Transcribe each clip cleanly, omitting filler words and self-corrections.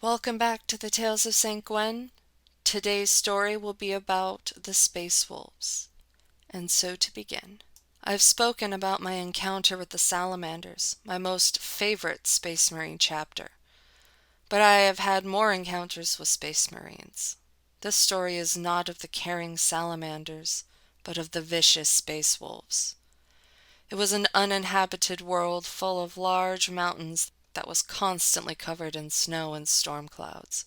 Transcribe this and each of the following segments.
Welcome back to the Tales of St. Gwen. Today's story will be about the Space Wolves. And so to begin. I've spoken about my encounter with the salamanders, my most favorite Space Marine chapter. But I have had more encounters with Space Marines. This story is not of the caring salamanders, but of the vicious Space Wolves. It was an uninhabited world full of large mountains that was constantly covered in snow and storm clouds.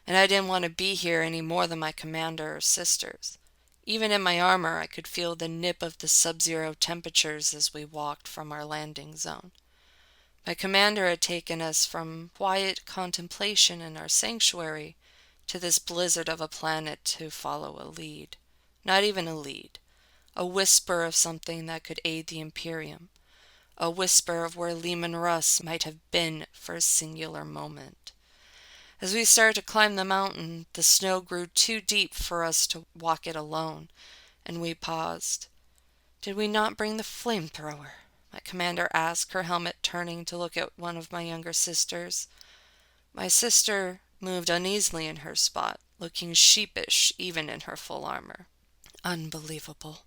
And I didn't want to be here any more than my commander or sisters. Even in my armor, I could feel the nip of the sub-zero temperatures as we walked from our landing zone. My commander had taken us from quiet contemplation in our sanctuary to this blizzard of a planet to follow a lead. Not even a lead. A whisper of something that could aid the Imperium. A whisper of where Leman Russ might have been for a singular moment. As we started to climb the mountain, the snow grew too deep for us to walk it alone, and we paused. "Did we not bring the flamethrower?" my commander asked, her helmet turning to look at one of my younger sisters. My sister moved uneasily in her spot, looking sheepish even in her full armor. "Unbelievable."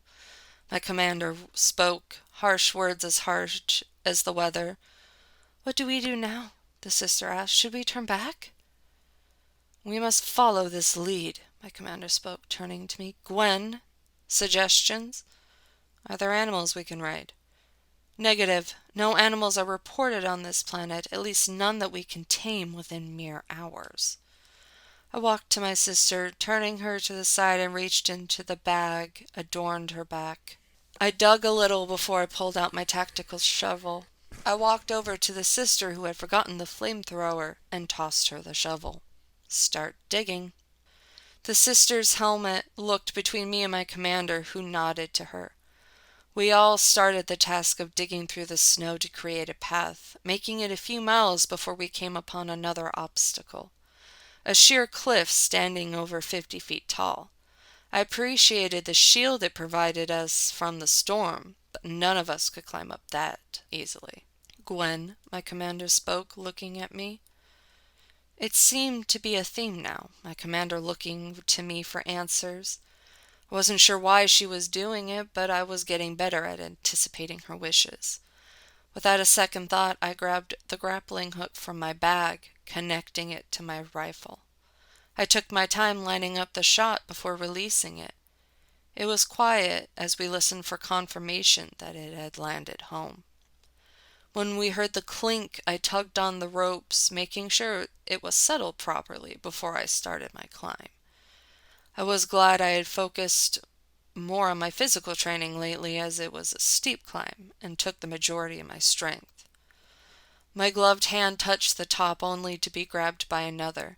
My commander spoke, harsh words as harsh as the weather. "What do we do now?" the sister asked. "Should we turn back?" "We must follow this lead," my commander spoke, turning to me. "Gwen, suggestions? Are there animals we can ride?" "Negative. No animals are reported on this planet, at least none that we can tame within mere hours." I walked to my sister, turning her to the side, and reached into the bag adorned her back. I dug a little before I pulled out my tactical shovel. I walked over to the sister who had forgotten the flamethrower and tossed her the shovel. "Start digging." The sister's helmet looked between me and my commander, who nodded to her. We all started the task of digging through the snow to create a path, making it a few miles before we came upon another obstacle. A sheer cliff standing over 50 feet tall. I appreciated the shield it provided us from the storm, but none of us could climb up that easily. "Gwen," my commander spoke, looking at me. It seemed to be a theme now, my commander looking to me for answers. I wasn't sure why she was doing it, but I was getting better at anticipating her wishes. Without a second thought, I grabbed the grappling hook from my bag, connecting it to my rifle. I took my time lining up the shot before releasing it. It was quiet as we listened for confirmation that it had landed home. When we heard the clink, I tugged on the ropes, making sure it was settled properly before I started my climb. I was glad I had focused more on my physical training lately, as it was a steep climb and took the majority of my strength. My gloved hand touched the top only to be grabbed by another.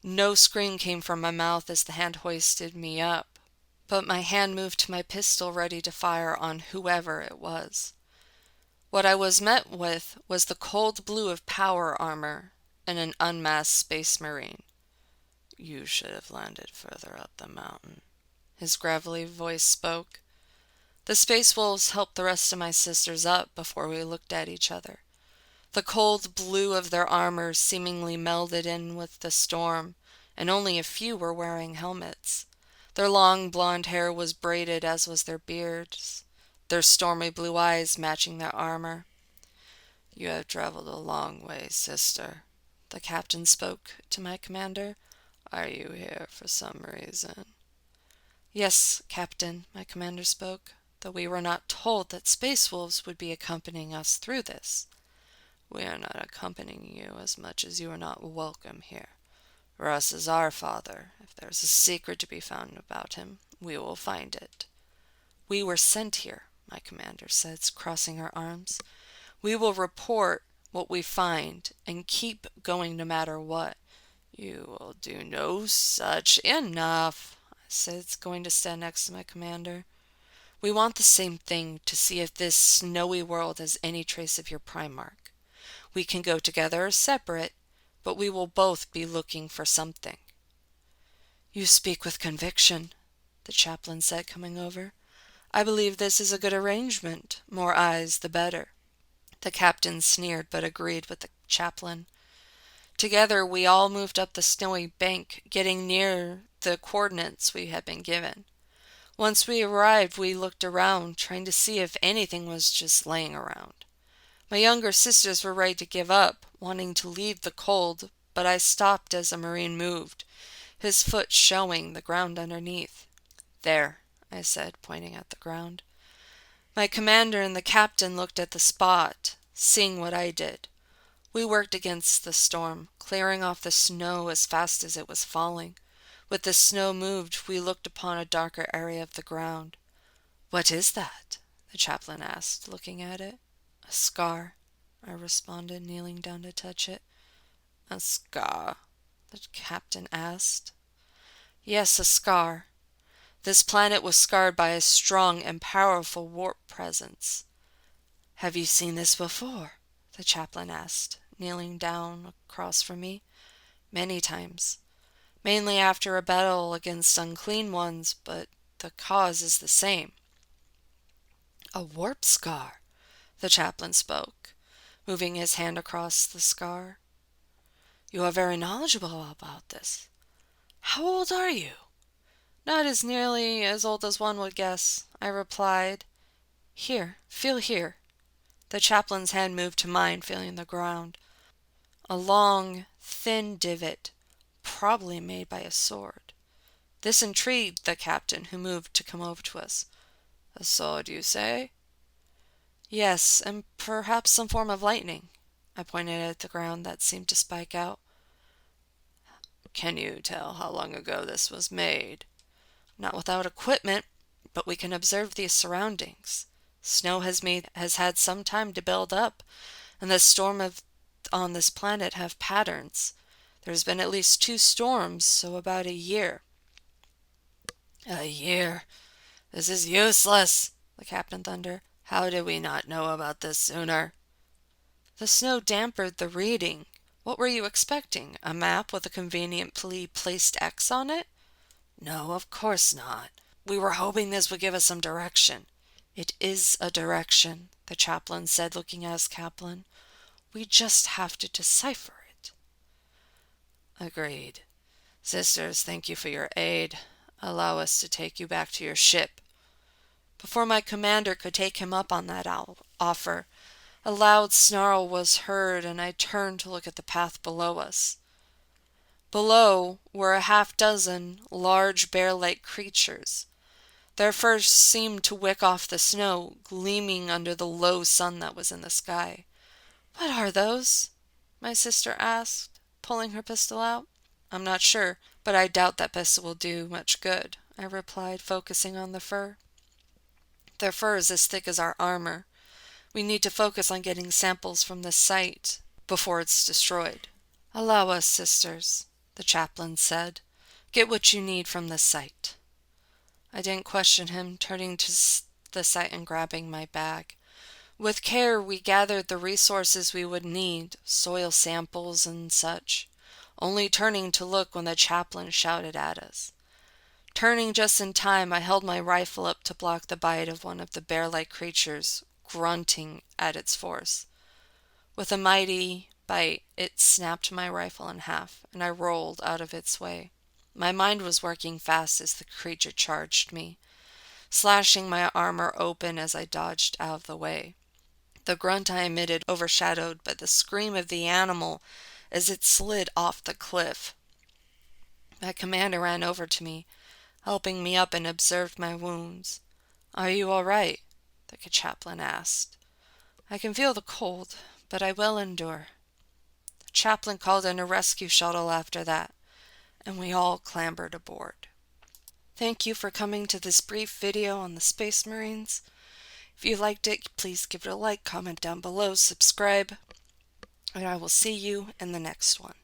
No scream came from my mouth as the hand hoisted me up, but my hand moved to my pistol ready to fire on whoever it was. What I was met with was the cold blue of power armor and an unmasked space marine. "You should have landed further up the mountain," his gravelly voice spoke. The Space Wolves helped the rest of my sisters up before we looked at each other. The cold blue of their armor seemingly melded in with the storm, and only a few were wearing helmets. Their long blonde hair was braided, as was their beards, their stormy blue eyes matching their armor. "You have traveled a long way, sister," the captain spoke to my commander. "Are you here for some reason?" "Yes, Captain," my commander spoke, though we were not told that Space Wolves would be accompanying us through this. "We are not accompanying you as much as you are not welcome here. Russ is our father. If there is a secret to be found about him, we will find it." "We were sent here," my commander said, crossing her arms. "We will report what we find and keep going no matter what." "You will do no such." "Enough," I said, going to stand next to my commander. "We want the same thing, to see if this snowy world has any trace of your Primarch. We can go together or separate, but we will both be looking for something." "You speak with conviction," the chaplain said, coming over. "I believe this is a good arrangement. More eyes, the better." The captain sneered, but agreed with the chaplain. Together we all moved up the snowy bank, getting near the coordinates we had been given. Once we arrived, we looked around, trying to see if anything was just laying around. My younger sisters were ready to give up, wanting to leave the cold, but I stopped as a Marine moved, his foot showing the ground underneath. "There," I said, pointing at the ground. My commander and the captain looked at the spot, seeing what I did. We worked against the storm, clearing off the snow as fast as it was falling. With the snow moved, we looked upon a darker area of the ground. "What is that?" the chaplain asked, looking at it. "A scar," I responded, kneeling down to touch it. "A scar?" the captain asked. "Yes, a scar. This planet was scarred by a strong and powerful warp presence." "Have you seen this before?" the chaplain asked, kneeling down across from me. "Many times. Mainly after a battle against unclean ones, but the cause is the same." "A warp scar," the chaplain spoke, moving his hand across the scar. "You are very knowledgeable about this. How old are you?" "Not as nearly as old as one would guess," I replied. "Here, feel here." The chaplain's hand moved to mine, feeling the ground. A long, thin divot, probably made by a sword. This intrigued the captain, who moved to come over to us. "A sword, you say?" "Yes, and perhaps some form of lightning." I pointed at the ground that seemed to spike out. "Can you tell how long ago this was made?" "Not without equipment, but we can observe the surroundings. Snow has had some time to build up, and the storms on this planet have patterns. There's been at least 2 storms, so about a year." "A year? This is useless," the captain thundered. "How did we not know about this sooner?" "The snow dampened the reading. What were you expecting? A map with a conveniently placed X on it?" "No, of course not. We were hoping this would give us some direction." "It is a direction," the chaplain said, looking at his Kaplan. "We just have to decipher it." "Agreed. Sisters, thank you for your aid. Allow us to take you back to your ship." Before my commander could take him up on that offer, a loud snarl was heard, and I turned to look at the path below us. Below were a half-dozen large bear-like creatures. Their fur seemed to wick off the snow, gleaming under the low sun that was in the sky. "What are those?" my sister asked, pulling her pistol out. "I'm not sure, but I doubt that pistol will do much good," I replied, focusing on the fur. "Their fur is as thick as our armor. We need to focus on getting samples from the site before it's destroyed." "Allow us, sisters," the chaplain said. "Get what you need from the site." I didn't question him, turning to the site and grabbing my bag. With care, we gathered the resources we would need, soil samples and such, only turning to look when the chaplain shouted at us. Turning just in time, I held my rifle up to block the bite of one of the bear-like creatures, grunting at its force. With a mighty bite, it snapped my rifle in half, and I rolled out of its way. My mind was working fast as the creature charged me, slashing my armor open as I dodged out of the way. The grunt I emitted overshadowed by the scream of the animal as it slid off the cliff. My commander ran over to me, helping me up, and observed my wounds. "Are you all right?" the chaplain asked. "I can feel the cold, but I will endure." The chaplain called in a rescue shuttle after that, and we all clambered aboard. Thank you for coming to this brief video on the Space Marines. If you liked it, please give it a like, comment down below, subscribe, and I will see you in the next one.